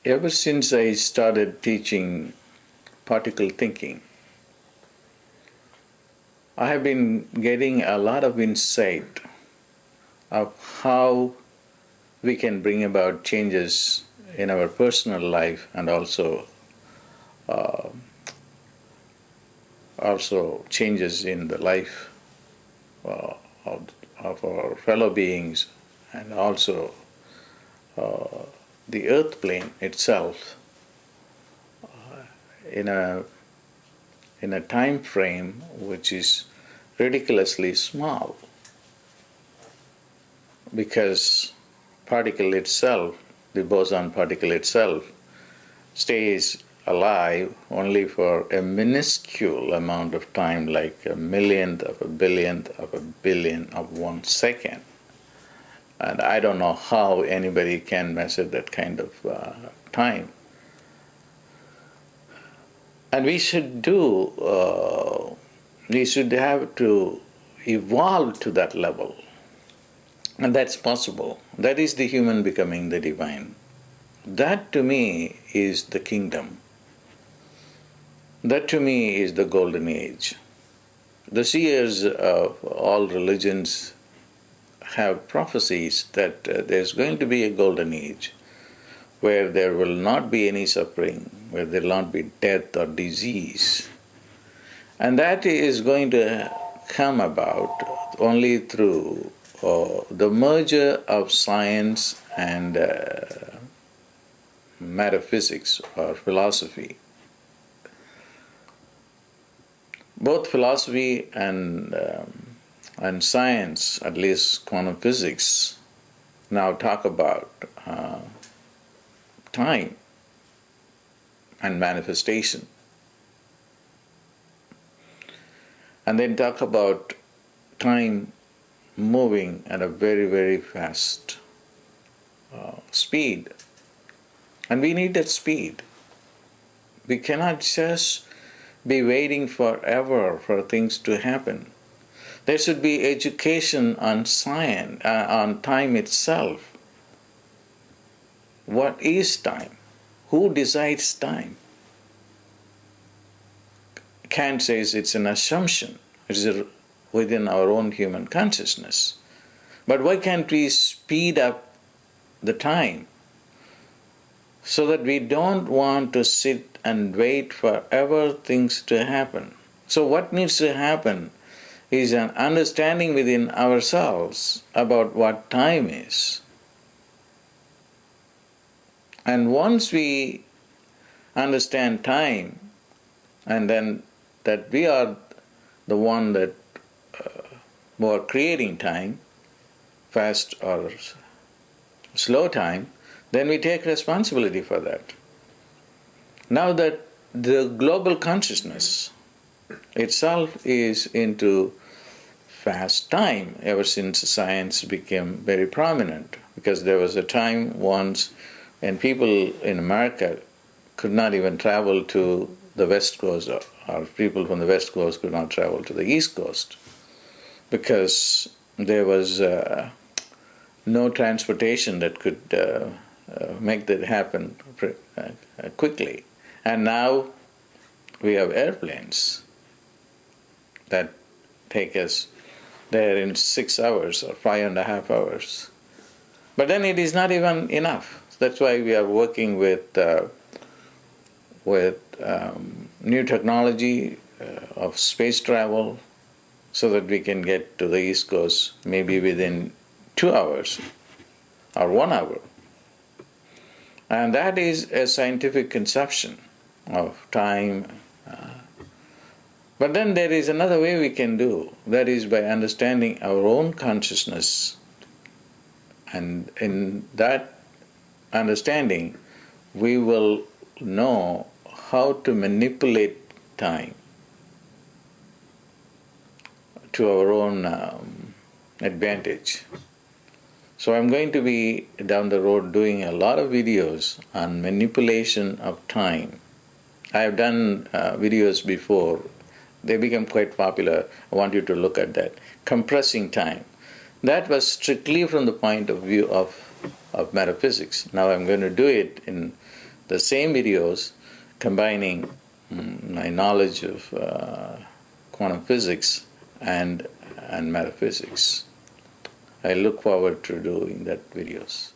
Ever since I started teaching particle thinking, I have been getting a lot of insight of how we can bring about changes in our personal life and also changes in the life uh, of our fellow beings, and also the earth plane itself in a time frame which is ridiculously small, because particle itself, the boson particle itself, stays alive only for a minuscule amount of time, like a millionth of a billionth of a billion of 1 second. And I don't know how anybody can measure that kind of time. And we should have to evolve to that level. And that's possible. That is the human becoming the divine. That to me is the kingdom. That to me is the golden age. The seers of all religions have prophecies that there's going to be a golden age where there will not be any suffering, where there will not be death or disease. And that is going to come about only through the merger of science and metaphysics or philosophy. Both philosophy and science, at least quantum physics, now talk about time and manifestation. And then talk about time moving at a very, very fast speed. And we need that speed. We cannot just be waiting forever for things to happen. There should be education on science, on time itself. What is time? Who decides time? Kant says it's an assumption. It is within our own human consciousness. But why can't we speed up the time so that we don't want to sit and wait forever things to happen? So what needs to happen is an understanding within ourselves about what time is. And once we understand time, and then that we are the one that who are creating time, fast or slow time, then we take responsibility for that. Now that the global consciousness itself is into fast time ever since science became very prominent, because there was a time once when people in America could not even travel to the West Coast, or people from the West Coast could not travel to the East Coast, because there was no transportation that could make that happen quickly. And now we have airplanes that take us there in 6 hours or 5.5 hours. But then it is not even enough. That's why we are working with new technology of space travel, so that we can get to the East Coast maybe within 2 hours or 1 hour. And that is a scientific conception of time. But then there is another way we can do, that is by understanding our own consciousness. And in that understanding, we will know how to manipulate time to our own advantage. So I'm going to be down the road doing a lot of videos on manipulation of time. I have done videos before. They become quite popular. I want you to look at that. Compressing time. That was strictly from the point of view of metaphysics. Now I'm going to do it in the same videos combining my knowledge of quantum physics and metaphysics. I look forward to doing that videos.